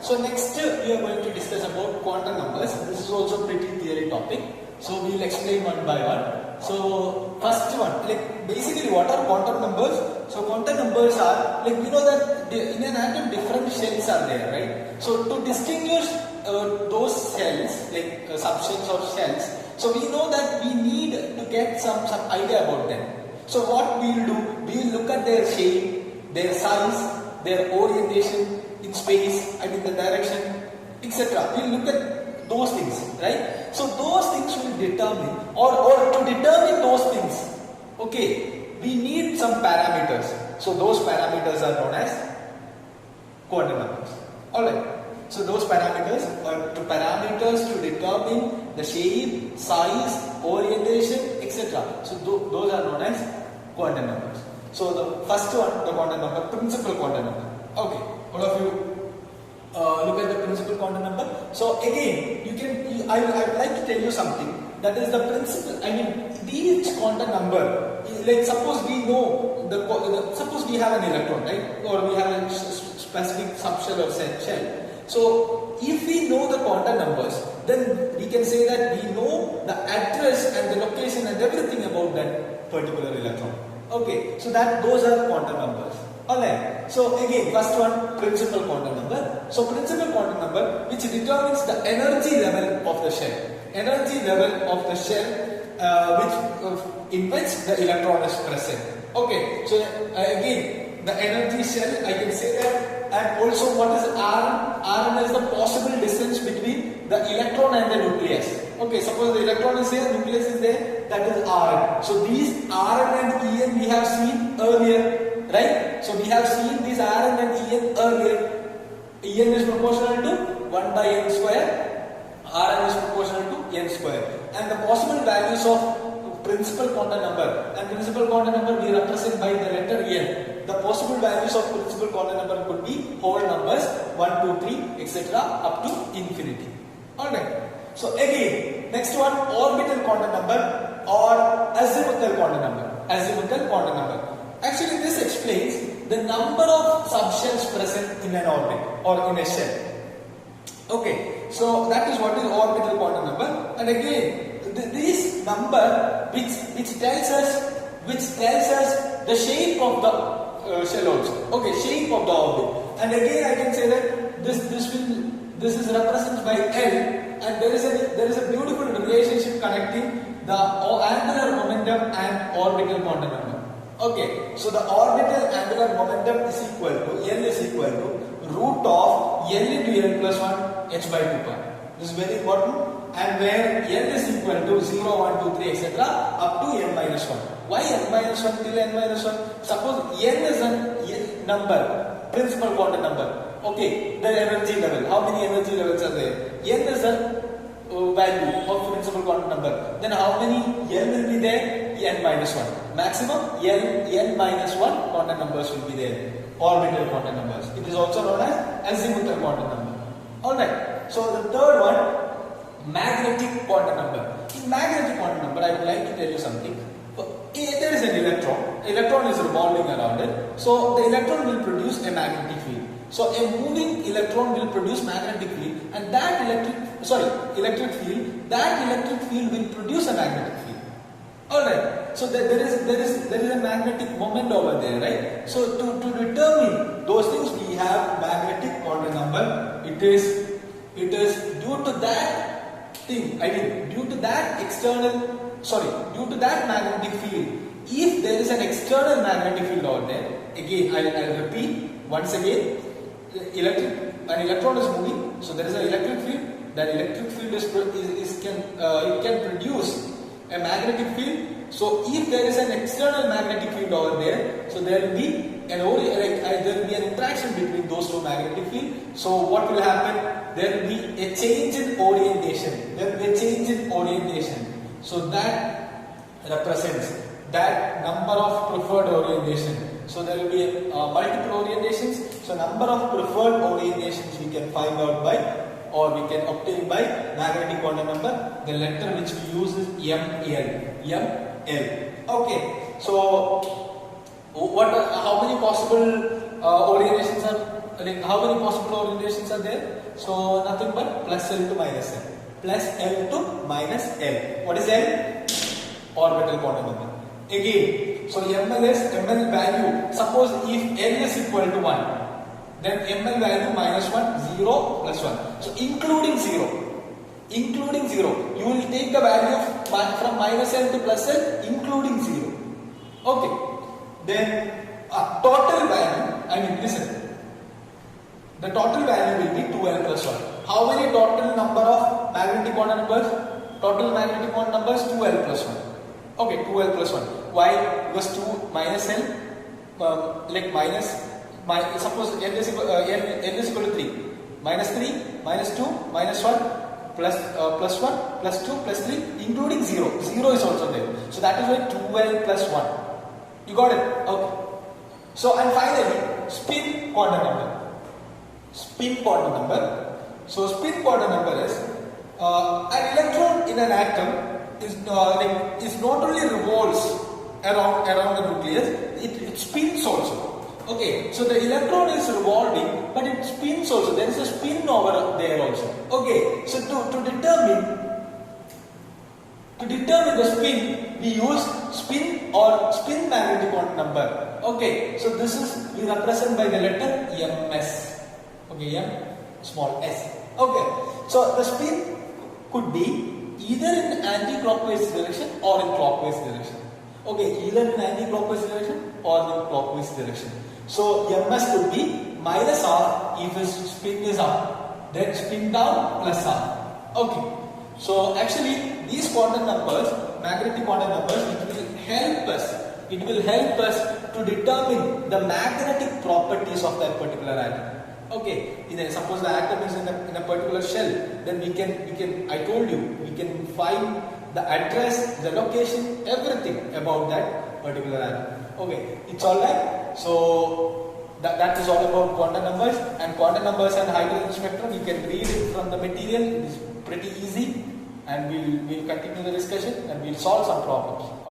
So next we are going to discuss about quantum numbers. This is also pretty theory topic. So we will explain one by one. So first one, like basically what are quantum numbers? So quantum numbers are, like we know that in an atom different shells are there, right? So to distinguish those shells, like subshells or shells, so we know that we need to get some idea about them. So what we will do, we will look at their shape, their size, their orientation in space and in the direction, etc. We will look at those things, right? So those things will determine, or to determine those things, okay, we need some parameters. So those parameters are known as quantum numbers. Alright. So those parameters are parameters to determine the shape, size, orientation, etc. So those are known as quantum numbers. So the first one, the quantum number, principal quantum number. Okay, all of you look at the principal quantum number. So again, I would like to tell you something. That is the principle. I mean, each quantum number. Like suppose we know suppose we have an electron, right? Or we have a specific subshell or shell. So if we know the quantum numbers, then we can say that we know the address and the location and everything about that particular electron. Okay, so those are quantum numbers. Alright, so again, first one, principal quantum number. So principal quantum number, which determines the energy level of the shell. Energy level of the shell in which the electron is present. Okay, so again, the energy shell, I can say that. And also what is Rn? Rn is the possible distance between the electron and the nucleus. Okay, suppose the electron is here, nucleus is there, that is Rn. So these Rn and En we have seen earlier, right? So we have seen these Rn and En earlier. En is proportional to 1 by n square, Rn is proportional to n square. And the possible values of principal quantum number, and principal quantum number we represent by the letter n. The possible values of principal quantum number could be whole numbers 1, 2, 3, etc. up to infinity. Alright. So again, next one, orbital quantum number or azimuthal quantum number. Azimuthal quantum number. Actually, this explains the number of subshells present in an orbit or in a shell. Okay, so that is what is orbital quantum number. And again, this number which tells us the shape of the shell also. Okay, shape of the orbit. And again, I can say that this is represented by L, and there is a beautiful relationship connecting the angular momentum and orbital quantum number. Okay, so the orbital angular momentum is equal to L is equal to root of L into L plus 1 h by 2 pi. This is very important. And where N is equal to 0, 1, 2, 3, etc. up to n minus 1. Why n minus 1 till n minus 1? Suppose n is a number, principal quantum number. Okay, the energy level. How many energy levels are there? N is a value of principal quantum number. Then how many n will be there? N minus 1. Maximum n minus 1 quantum numbers will be there. Orbital quantum numbers. It is also known as azimuthal quantum number. Alright. So the third one, magnetic quantum number. In magnetic quantum number, I would like to tell you something. There is an electron. Electron is revolving around it. So the electron will produce a magnetic field. So a moving electron will produce magnetic field, and that electric field will produce a magnetic field. Alright. So there is a magnetic moment over there, right? So to determine those things, we have magnetic quantum number. It is due to that thing, due to that magnetic field. If there is an external magnetic field out there, again I'll repeat once again, an electron is moving, so there is an electric field. That electric field can produce a magnetic field. So if there is an external magnetic field over there, so there will be an interaction between those two magnetic fields. So what will happen? There will be a change in orientation. So that represents that number of preferred orientation. So there will be multiple orientations. So number of preferred orientations we can find out by, or we can obtain by magnetic quantum number. The letter which we use is ML. Okay. So how many possible orientations are like how many possible orientations are there? So nothing but plus L to minus L. Plus L to minus L. What is L? Orbital quantum number. Again, so ML value, suppose if L is equal to 1, then ML value minus 1, 0, plus 1. So including 0. Including 0. You will take the value of from minus L to plus L, including 0. Okay. Then total value, listen. The total value will be 2L plus 1. How many total number of magnetic quantum numbers? Total magnetic quantum numbers 2L plus 1. Okay, 2L plus 1. Why? Because 2 minus L, suppose L is equal to 3. Minus 3, minus 2, minus 1, plus 1, plus 2, plus 3, including 0. 0 is also there. So that is why 2L plus 1. You got it? Okay. So, and finally, spin quantum number. Spin quantum number. So, spin quantum number is an electron in an atom is not only revolves around the nucleus, it spins also. Okay, so the electron is revolving, but it spins also. There is a spin over there also. Okay, so to determine the spin, we use spin or spin magnetic quantum number. Okay, so this is we represent by the letter ms. Okay, m small s. Okay, so the spin could be either in anti-clockwise direction or in clockwise direction. Okay, either in anti-clockwise direction or in clockwise direction. So ms could be minus r if his spin is up, then spin down plus r. Okay, so actually these quantum numbers, magnetic quantum numbers, it will help us to determine the magnetic properties of that particular atom. Okay, suppose the atom is in a particular shell, then we can I told you, we can find the address, the location, everything about that particular atom. Okay, it's alright. So that is all about quantum numbers, and quantum numbers and hydrogen spectrum. You can read it from the material. It is pretty easy, and we'll continue the discussion and we'll solve some problems.